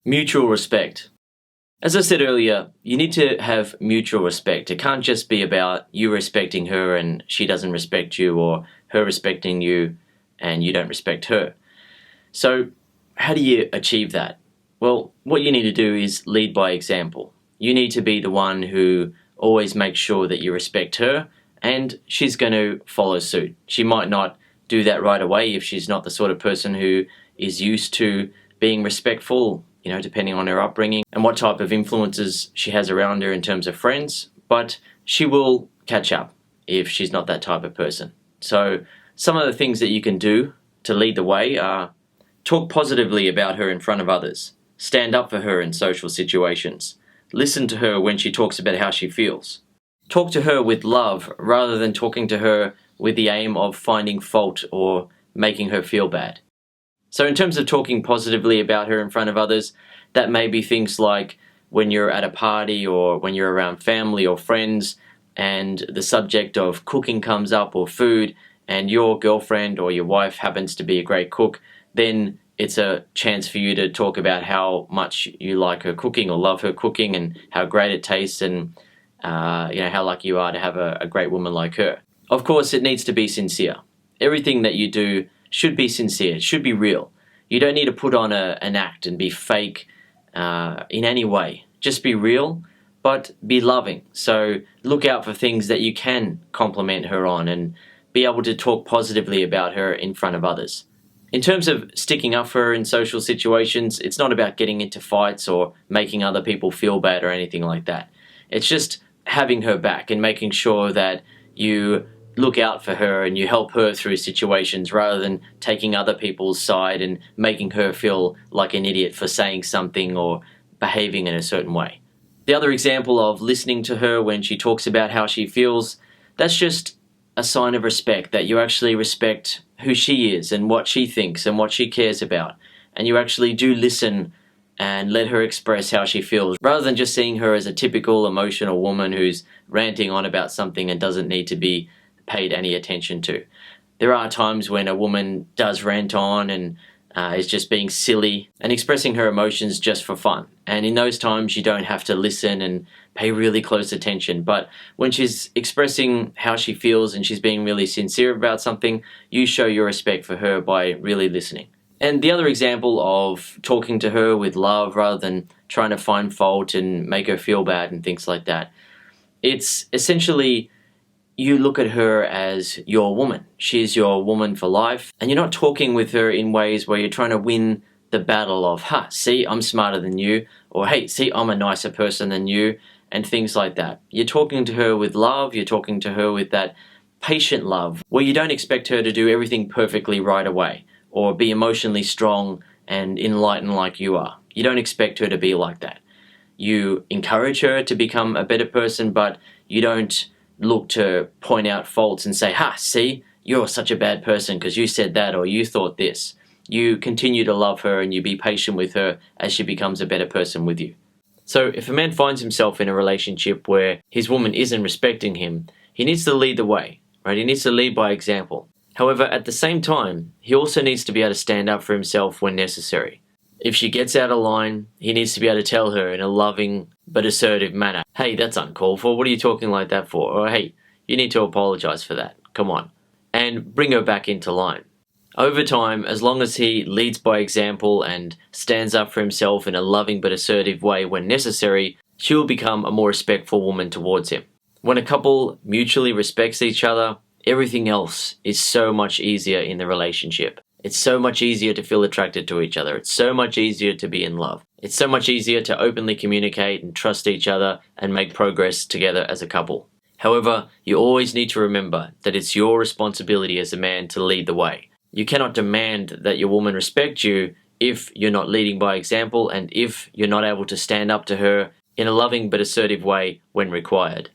Mutual respect. As I said earlier, you need to have mutual respect. It can't just be about you respecting her and she doesn't respect you, or her respecting you and you don't respect her. So, how do you achieve that? Well, what you need to do is lead by example. You need to be the one who always makes sure that you respect her, and she's going to follow suit. She might not do that right away if she's not the sort of person who is used to being respectful, depending on her upbringing and what type of influences she has around her in terms of friends, but she will catch up if she's not that type of person. So some of the things that you can do to lead the way are: talk positively about her in front of others, stand up for her in social situations, listen to her when she talks about how she feels. Talk to her with love rather than talking to her with the aim of finding fault or making her feel bad. So in terms of talking positively about her in front of others, that may be things like when you're at a party or when you're around family or friends and the subject of cooking comes up, or food, and your girlfriend or your wife happens to be a great cook, then it's a chance for you to talk about how much you like her cooking or love her cooking and how great it tastes, and how lucky you are to have a great woman like her. Of course, it needs to be sincere. Everything that you do should be sincere. It should be real. You don't need to put on an act and be fake in any way. Just be real, but be loving. So look out for things that you can compliment her on and be able to talk positively about her in front of others. In terms of sticking up for her in social situations, it's not about getting into fights or making other people feel bad or anything like that. It's just having her back and making sure that you look out for her and you help her through situations rather than taking other people's side and making her feel like an idiot for saying something or behaving in a certain way. The other example of listening to her when she talks about how she feels, that's just a sign of respect, that you actually respect who she is and what she thinks and what she cares about, and you actually do listen and let her express how she feels, rather than just seeing her as a typical emotional woman who's ranting on about something and doesn't need to be paid any attention to. There are times when a woman does rant on and is just being silly and expressing her emotions just for fun. And in those times, you don't have to listen and pay really close attention. But when she's expressing how she feels and she's being really sincere about something, you show your respect for her by really listening. And the other example of talking to her with love rather than trying to find fault and make her feel bad and things like that, it's essentially you look at her as your woman. She's your woman for life, and you're not talking with her in ways where you're trying to win the battle of, see, I'm smarter than you, or hey, see, I'm a nicer person than you, and things like that. You're talking to her with love, you're talking to her with that patient love, where you don't expect her to do everything perfectly right away, or be emotionally strong and enlightened like you are. You don't expect her to be like that. You encourage her to become a better person, but you don't look to point out faults and say, see, you're such a bad person because you said that or you thought this. You continue to love her and you be patient with her as she becomes a better person with you. So if a man finds himself in a relationship where his woman isn't respecting him, he needs to lead the way, right? He needs to lead by example. However, at the same time, he also needs to be able to stand up for himself when necessary. If she gets out of line, he needs to be able to tell her in a loving but assertive manner, hey, that's uncalled for, what are you talking like that for? Or hey, you need to apologize for that, come on. And bring her back into line. Over time, as long as he leads by example and stands up for himself in a loving but assertive way when necessary, she will become a more respectful woman towards him. When a couple mutually respects each other, everything else is so much easier in the relationship. It's so much easier to feel attracted to each other. It's so much easier to be in love. It's so much easier to openly communicate and trust each other and make progress together as a couple. However, you always need to remember that it's your responsibility as a man to lead the way. You cannot demand that your woman respect you if you're not leading by example and if you're not able to stand up to her in a loving but assertive way when required.